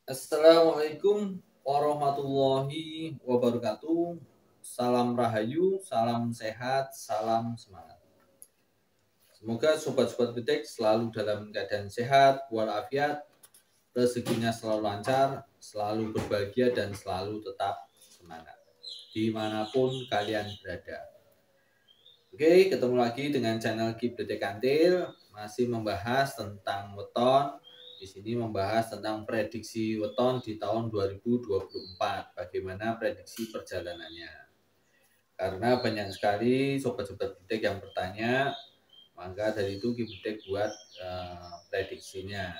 Assalamualaikum warahmatullahi wabarakatuh. Salam rahayu, salam sehat, salam semangat. Semoga sobat-sobat Bitek selalu dalam keadaan sehat, walafiat, rezekinya selalu lancar, selalu berbahagia, dan selalu tetap semangat dimanapun kalian berada. Oke, ketemu lagi dengan channel Kibdetek Kantil, masih membahas tentang weton. Di sini membahas tentang prediksi weton di tahun 2024. Bagaimana prediksi perjalanannya? Karena banyak sekali sobat-sobat Kibdetek yang bertanya, maka dari itu Kibdetek buat prediksinya.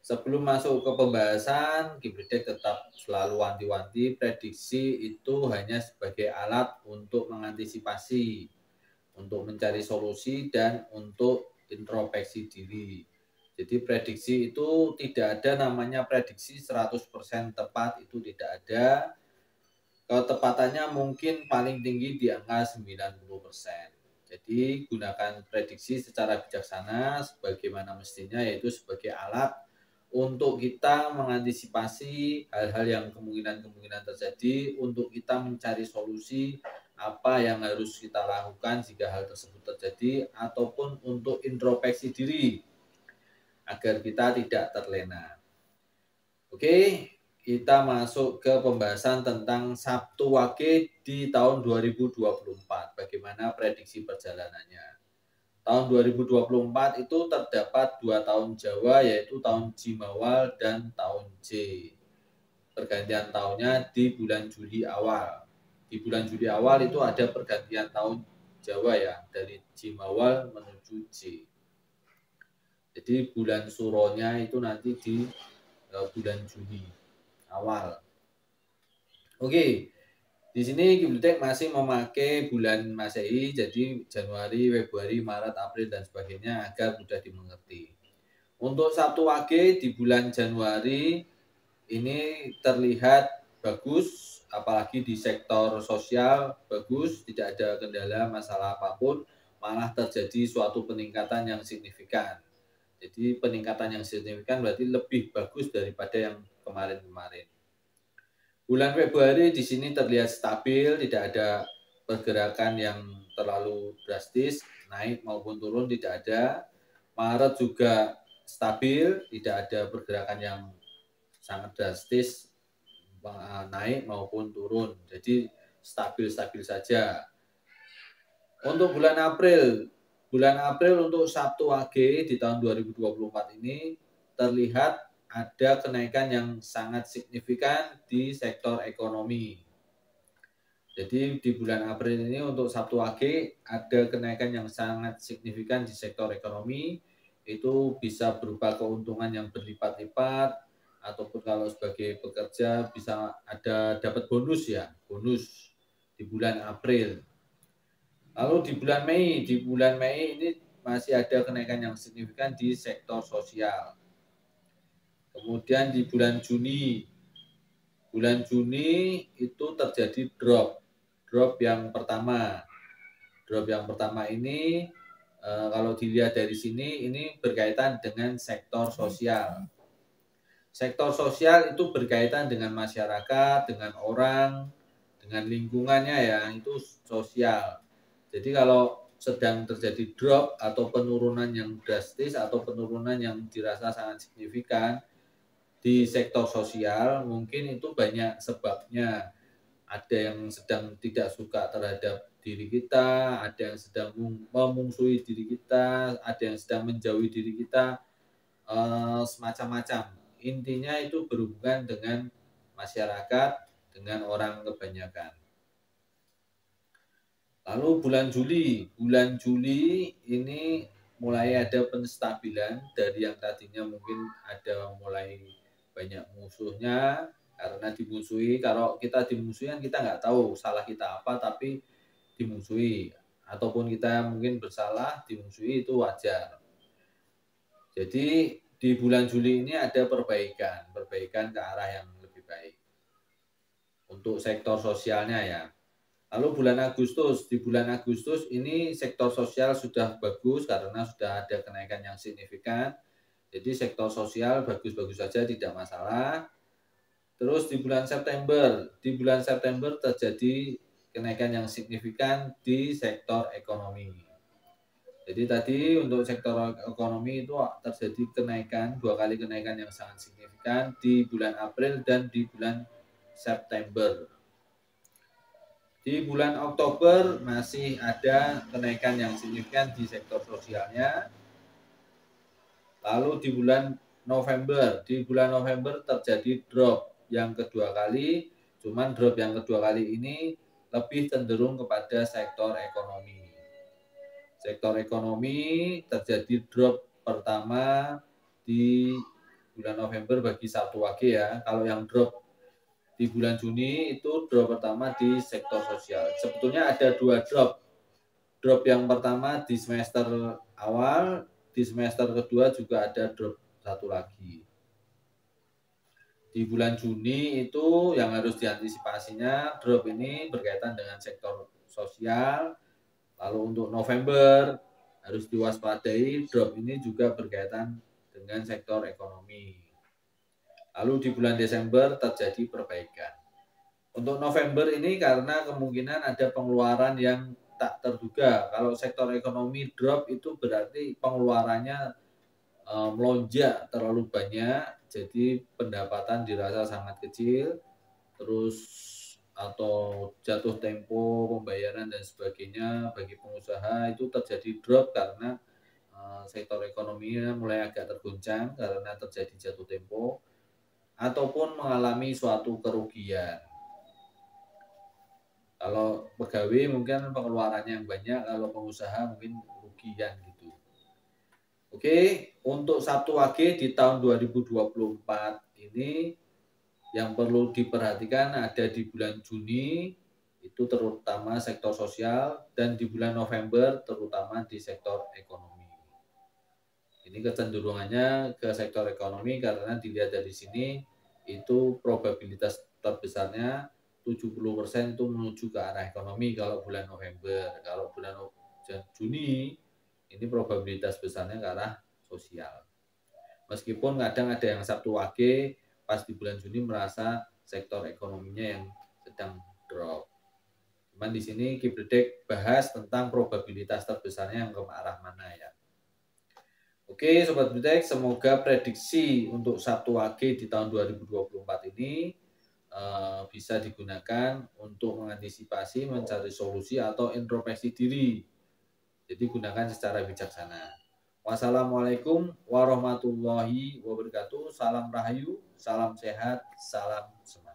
Sebelum masuk ke pembahasan, Kibdetek tetap selalu wanti-wanti prediksi itu hanya sebagai alat untuk mengantisipasi, untuk mencari solusi, dan untuk introspeksi diri. Jadi prediksi itu tidak ada namanya prediksi 100% tepat, itu tidak ada. Ketepatannya mungkin paling tinggi di angka 90%. Jadi gunakan prediksi secara bijaksana sebagaimana mestinya, yaitu sebagai alat untuk kita mengantisipasi hal-hal yang kemungkinan terjadi, untuk kita mencari solusi apa yang harus kita lakukan jika hal tersebut terjadi, ataupun untuk introspeksi diri agar kita tidak terlena. Oke, kita masuk ke pembahasan tentang Sabtu Wage di tahun 2024. Bagaimana prediksi perjalanannya? Tahun 2024 itu terdapat 2 tahun Jawa, yaitu tahun Jimawal dan tahun J. Pergantian tahunnya di bulan Juli awal. Di bulan Juli awal itu ada pergantian tahun Jawa ya, dari Jimawal menuju J. Jadi bulan suronya itu nanti di bulan Juli awal. Oke, di sini Kibdetek masih memakai bulan Masehi, jadi Januari, Februari, Maret, April, dan sebagainya agar mudah dimengerti. Untuk Sabtu Wage di bulan Januari ini terlihat bagus, apalagi di sektor sosial bagus, tidak ada kendala masalah apapun, malah terjadi suatu peningkatan yang signifikan. Jadi peningkatan yang signifikan berarti lebih bagus daripada yang kemarin-kemarin. Bulan Februari di sini terlihat stabil, tidak ada pergerakan yang terlalu drastis, naik maupun turun tidak ada. Maret juga stabil, tidak ada pergerakan yang sangat drastis, naik maupun turun. Jadi stabil-stabil saja. Untuk bulan April untuk Sabtu Wage di tahun 2024 ini terlihat ada kenaikan yang sangat signifikan di sektor ekonomi. Jadi di bulan April ini untuk Sabtu Wage ada kenaikan yang sangat signifikan di sektor ekonomi. Itu bisa berupa keuntungan yang berlipat-lipat, ataupun kalau sebagai pekerja bisa ada dapat bonus ya, bonus di bulan April. Lalu di bulan Mei ini masih ada kenaikan yang signifikan di sektor sosial. Kemudian di bulan Juni itu terjadi drop yang pertama. Drop yang pertama ini kalau dilihat dari sini ini berkaitan dengan sektor sosial. Sektor sosial itu berkaitan dengan masyarakat, dengan orang, dengan lingkungannya ya, itu sosial. Jadi kalau sedang terjadi drop atau penurunan yang drastis atau penurunan yang dirasa sangat signifikan di sektor sosial, mungkin itu banyak sebabnya. Ada yang sedang tidak suka terhadap diri kita, ada yang sedang memungsuhi diri kita, ada yang sedang menjauhi diri kita, semacam-macam. Intinya itu berhubungan dengan masyarakat, dengan orang kebanyakan. Lalu bulan Juli ini mulai ada penstabilan dari yang tadinya mungkin ada mulai banyak musuhnya, karena dimusuhi. Kalau kita dimusuhi kan kita nggak tahu salah kita apa, tapi dimusuhi, ataupun kita mungkin bersalah dimusuhi, itu wajar. Jadi di bulan Juli ini ada perbaikan ke arah yang lebih baik untuk sektor sosialnya ya. Lalu di bulan Agustus ini sektor sosial sudah bagus karena sudah ada kenaikan yang signifikan. Jadi sektor sosial bagus-bagus saja, tidak masalah. Terus di bulan September terjadi kenaikan yang signifikan di sektor ekonomi. Jadi tadi untuk sektor ekonomi itu terjadi kenaikan, 2 kali kenaikan yang sangat signifikan di bulan April dan di bulan September. Di bulan Oktober masih ada kenaikan yang signifikan di sektor sosialnya. Lalu di bulan November terjadi drop yang kedua kali, cuman drop yang kedua kali ini lebih cenderung kepada sektor ekonomi. Sektor ekonomi terjadi drop pertama di bulan November bagi 1 Wage ya. Kalau yang drop di bulan Juni itu drop pertama di sektor sosial. Sebetulnya ada 2 drop. Drop yang pertama di semester awal, di semester kedua juga ada drop 1 lagi. Di bulan Juni itu yang harus diantisipasinya, drop ini berkaitan dengan sektor sosial. Lalu untuk November harus diwaspadai, drop ini juga berkaitan dengan sektor ekonomi. Lalu di bulan Desember terjadi perbaikan. Untuk November ini karena kemungkinan ada pengeluaran yang tak terduga. Kalau sektor ekonomi drop itu berarti pengeluarannya melonjak terlalu banyak, jadi pendapatan dirasa sangat kecil, terus atau jatuh tempo pembayaran dan sebagainya bagi pengusaha itu terjadi drop karena sektor ekonominya mulai agak terguncang karena terjadi jatuh tempo ataupun mengalami suatu kerugian. Kalau pegawai mungkin pengeluarannya yang banyak, kalau pengusaha mungkin kerugian gitu. Oke, untuk Sabtu Wage di tahun 2024 ini yang perlu diperhatikan ada di bulan Juni itu terutama sektor sosial dan di bulan November terutama di sektor ekonomi. Ini kecenderungannya ke sektor ekonomi karena dilihat dari sini itu probabilitas terbesarnya 70% itu menuju ke arah ekonomi kalau bulan November. Kalau bulan Juni ini probabilitas besarnya ke arah sosial. Meskipun kadang ada yang Sabtu Wage pas di bulan Juni merasa sektor ekonominya yang sedang drop. Cuman di sini Kibredek bahas tentang probabilitas terbesarnya yang ke arah mana ya. Oke Sobat Bredek, semoga prediksi untuk Sabtu Wage di tahun 2024 ini bisa digunakan untuk mengantisipasi, mencari solusi atau introspeksi diri. Jadi gunakan secara bijaksana. Wassalamualaikum warahmatullahi wabarakatuh. Salam rahayu, salam sehat, salam semangat.